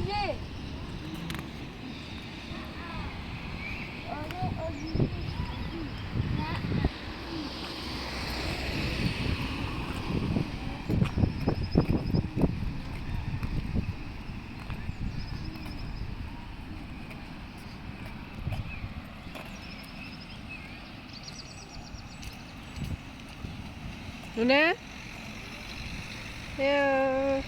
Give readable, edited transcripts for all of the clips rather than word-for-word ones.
obligé. Luna? Hello.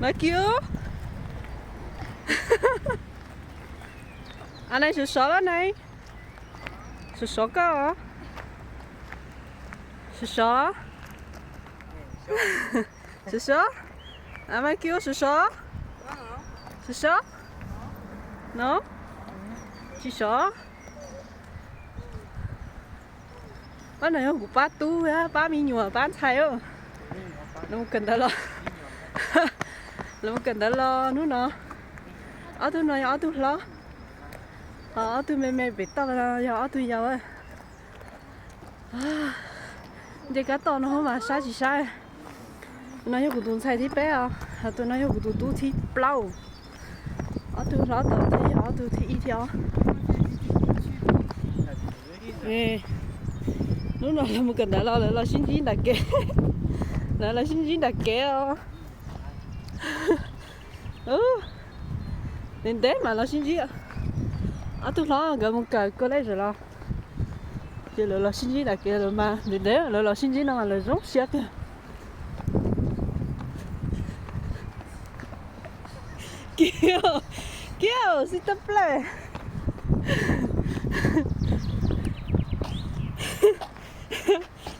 Nó kêu. Anh này sửa đó này. Sửa cơ. Sửa. Sửa. Anh mai kêu sửa. Sửa. Nó. Chỉ sửa. Bạn này không có ba tu á, ba mi nhùa bán thay ơ. Nó cần đó lo. Nó cần đó lo nữa nè. Ở tôi nói ở tôi lo. Ở tôi mẹ biết tao là ở tôi giàu á. Để cái tao nó không mà sai chỉ sai. Nó yêu của tôi sai thì bé à, tôi nói yêu của tôi thì blau. Ở tôi lo tao thì ở tôi thì ít theo. Nè, lúc nào là một cần đã lo là xin chín đặc kê, là xin chín đặc kê à. Đến đấy mà nó xin chín à. Ở tôi lo gần một cái có lấy rồi lo. Chứ là xin chín đặc kê rồi mà đến đấy là xin chín nó mà là rốt xét kìa. Kêu, s'il te plaît.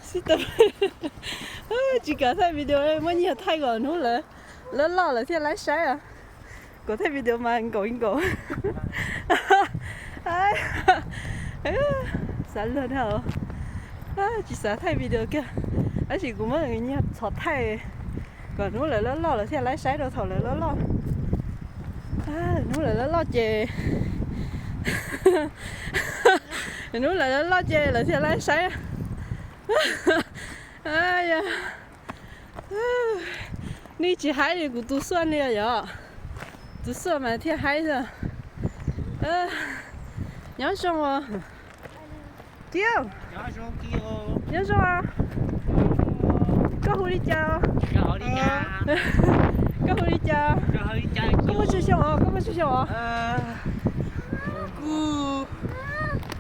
S'il te plaît. Chị cả thấy video này mới nhiều thay gọi nữa là lớn lo là thế lái xe à. Có thấy video mà anh cổ. Sẵn luôn hả? Chị sẽ thấy video kia. Anh chị cũng mới nghe thật thay. Còn nữa là lớn lo là thế lái xe đâu thầu là lớn lo. Nữa là lớn lo chè. Nữa là lớn lo chè là thế lái xe. Ni chỉ hái thì của tôi xuân này rồi, tôi xuân mà thiên hái rồi, nhớ xong à, kêu, nhớ xong à, có hú đi chào, có hú đi chào, có bao nhiêu xong à, có bao nhiêu xong à,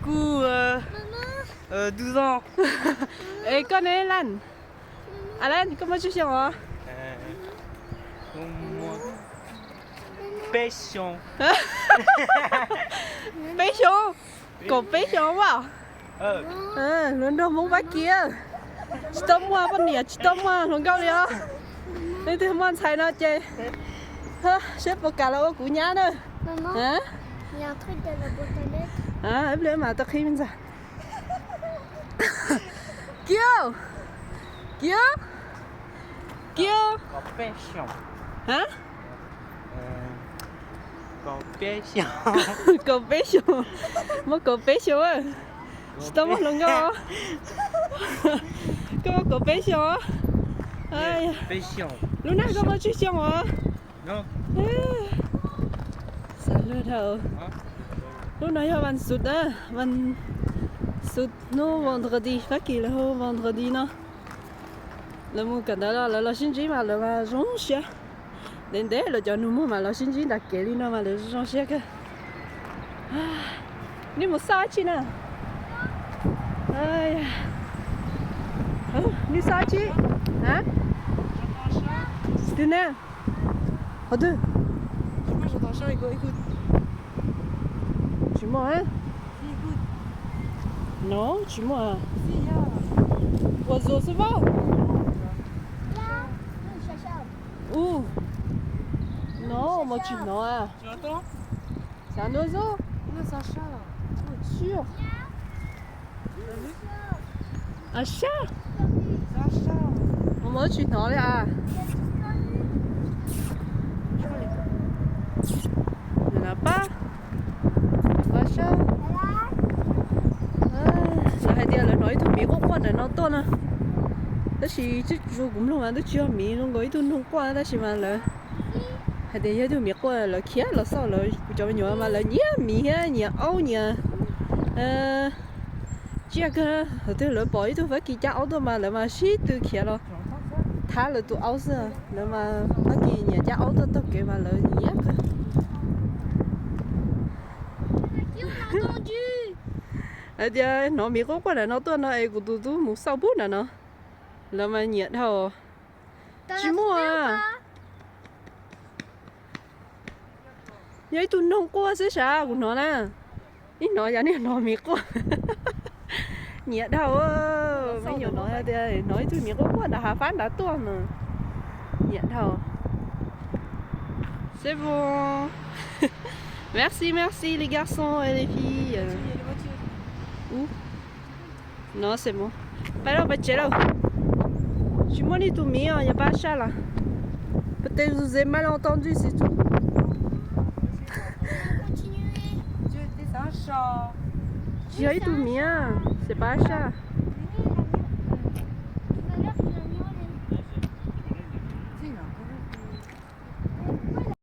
cu 12 ans. Et con Alan, Alan, comment tu sens? Passion. Passion. Còn passion quá. Luôn đâu muốn bác kia. Chỉ tôm hoa bên này, chỉ tôm hoa luôn câu đi á. Đây thì không ăn xài nó chơi. Sếp vào cả là của nhà nữa. Hả? Il y a un truc dans la boîte à lettres. Em lấy mà tao khi mình ra. Kêu. Có passion. Hả? Có passion. Có passion. Mất có passion á. Tao mất luôn đó. Có passion á. Passion. Lúc nào có mất passion hả? Non. Sao lừa đâu? Lúc nào có bạn sụt á, bạn sụt no vendredi, phát kỳ là hôm vendredi nó. Là mua cái đó là xin chỉ mà là rong xe. Đến đấy là cho nó mua mà là xin chỉ đặt kệ đi nó mà là rong xe cơ. Đi một sao chi nè. Đi sao chi? Hả? Từ nè. Ở đây. Moi j'entends chien, écoute. Tu m'as hein? Si, écoute. Non, tu m'as. Si, il y a. Oiseau sauvage? Là, chacha. Où? Non, moi tu non. Tu entends? C'est un oiseau? Non, c'est un chat là. Sûr. Un chat? C'est un chat. On mange tu t'en là. Il n'y en a pas? Pas chat? Là hai tia là nói tụi mì có quan là nó to nè. Đó chỉ chứ dù cũng luôn ăn đó chưa mì nó gọi tụi nó quan đó chỉ mà là hai tia tụi mì quan là kia là sao là cho mình nhớ mà là nhớ mì ha nhớ ấu nhớ chỉ cái tụi lỡ bỏ tụi phải kia cha ấu tụi mà là mà xí tụi kia rồi thả là tụi ấu xưa là mà nó kia nhà cha ấu tụi kia mà là nhớ cái Qui on a entendu? à dia nó mi có là nó tôi nó ai của tụi một sau bút nè nó là mà nhiệt hầu T'en chỉ as mua trouvé ou à pas? vậy tụi nó qua sẽ sao của nó nè ít nói giờ này nó mi có nhiệt hầu mấy nhiều nói thì nói tụi mi có qua đã phán đã to mà nhiệt hầu c'est bon merci merci les garçons et les filles Il y a les voitures. Où? Non, c'est bon. Pas là, pas là. Je suis moins du tout mis, il n'y a pas de chat là. Peut-être que vous avez mal entendu, c'est tout. Continuez. C'est un chat. J'ai tout mis, c'est pas un chat.